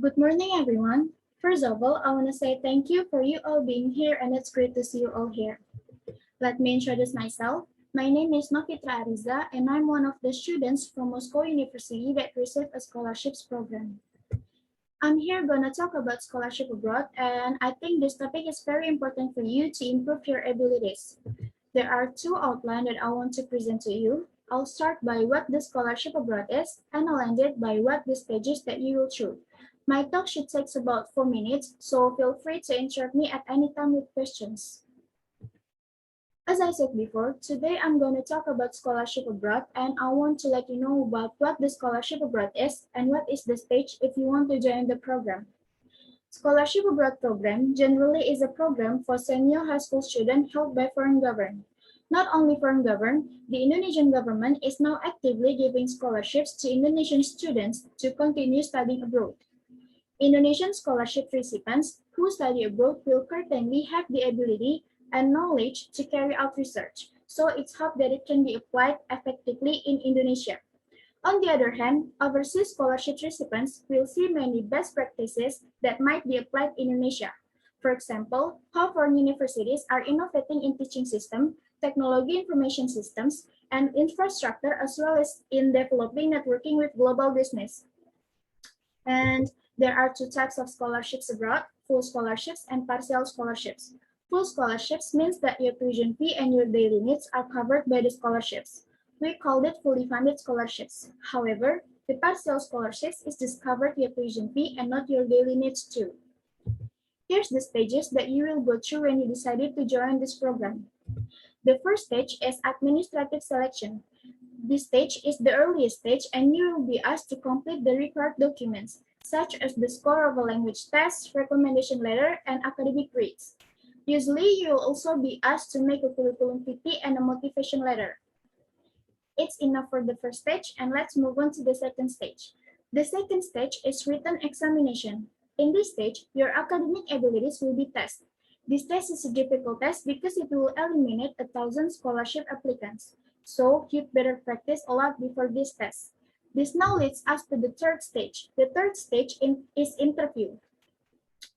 Good morning, everyone. First of all, I want to say thank you for you all being here, and it's great to see you all here. Let me introduce myself. My name is Novitra Ariza, and I'm one of the students from Moscow University that received a scholarships program. I'm here going to talk about scholarship abroad, and I think this topic is very important for you to improve your abilities. There are two outlines that I want to present to you. I'll start by what the scholarship abroad is, and I'll end it by what the stages that you will choose. My talk should take about 4 minutes, so feel free to interrupt me at any time with questions. As I said before, today I'm going to talk about scholarship abroad, and I want to let you know about what the scholarship abroad is and what is the stage if you want to join the program. Scholarship Abroad program generally is a program for senior high school students held by foreign government. Not only foreign government, the Indonesian government is now actively giving scholarships to Indonesian students to continue studying abroad. Indonesian scholarship recipients who study abroad will certainly have the ability and knowledge to carry out research, so it's hoped that it can be applied effectively in Indonesia. On the other hand, overseas scholarship recipients will see many best practices that might be applied in Indonesia. For example, how foreign universities are innovating in teaching systems, technology information systems, and infrastructure, as well as in developing networking with global business. And there are two types of scholarships abroad, full scholarships and partial scholarships. Full scholarships means that your tuition fee and your daily needs are covered by the scholarships. We call it fully funded scholarships. However, the partial scholarships is just covered your tuition fee and not your daily needs too. Here's the stages that you will go through when you decided to join this program. The first stage is administrative selection. This stage is the earliest stage, and you will be asked to complete the required documents, such as the score of a language test, recommendation letter, and academic grades. Usually, you will also be asked to make a curriculum vitae and a motivation letter. It's enough for the first stage, and let's move on to the second stage. The second stage is written examination. In this stage, your academic abilities will be tested. This test is a difficult test because it will eliminate 1,000 scholarship applicants. So, you'd better practice a lot before this test. This now leads us to the third stage. The third stage is interview.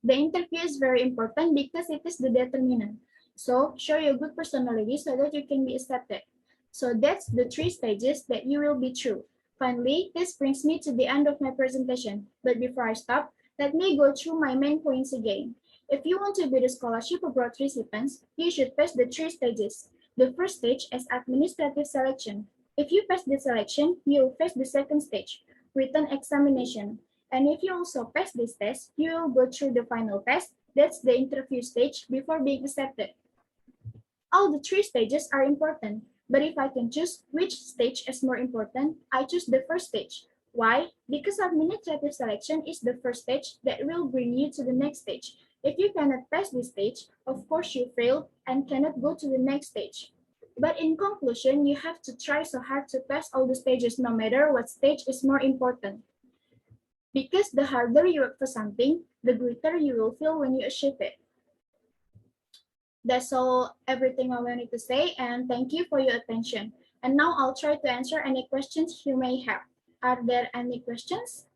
The interview is very important because it is the determinant. So, show your good personality so that you can be accepted. So that's the three stages that you will be through. Finally, this brings me to the end of my presentation. But before I stop, let me go through my main points again. If you want to be the scholarship abroad recipients, you should pass the three stages. The first stage is administrative selection. If you pass the selection, you will face the second stage, written examination. And if you also pass this test, you will go through the final test. That's the interview stage before being accepted. All the three stages are important. But if I can choose which stage is more important, I choose the first stage. Why? Because administrative selection is the first stage that will bring you to the next stage. If you cannot pass this stage, of course you fail and cannot go to the next stage. But in conclusion, you have to try so hard to pass all the stages no matter what stage is more important. Because the harder you work for something, the greater you will feel when you achieve it. That's all, everything I wanted to say, and thank you for your attention. And now I'll try to answer any questions you may have. Are there any questions?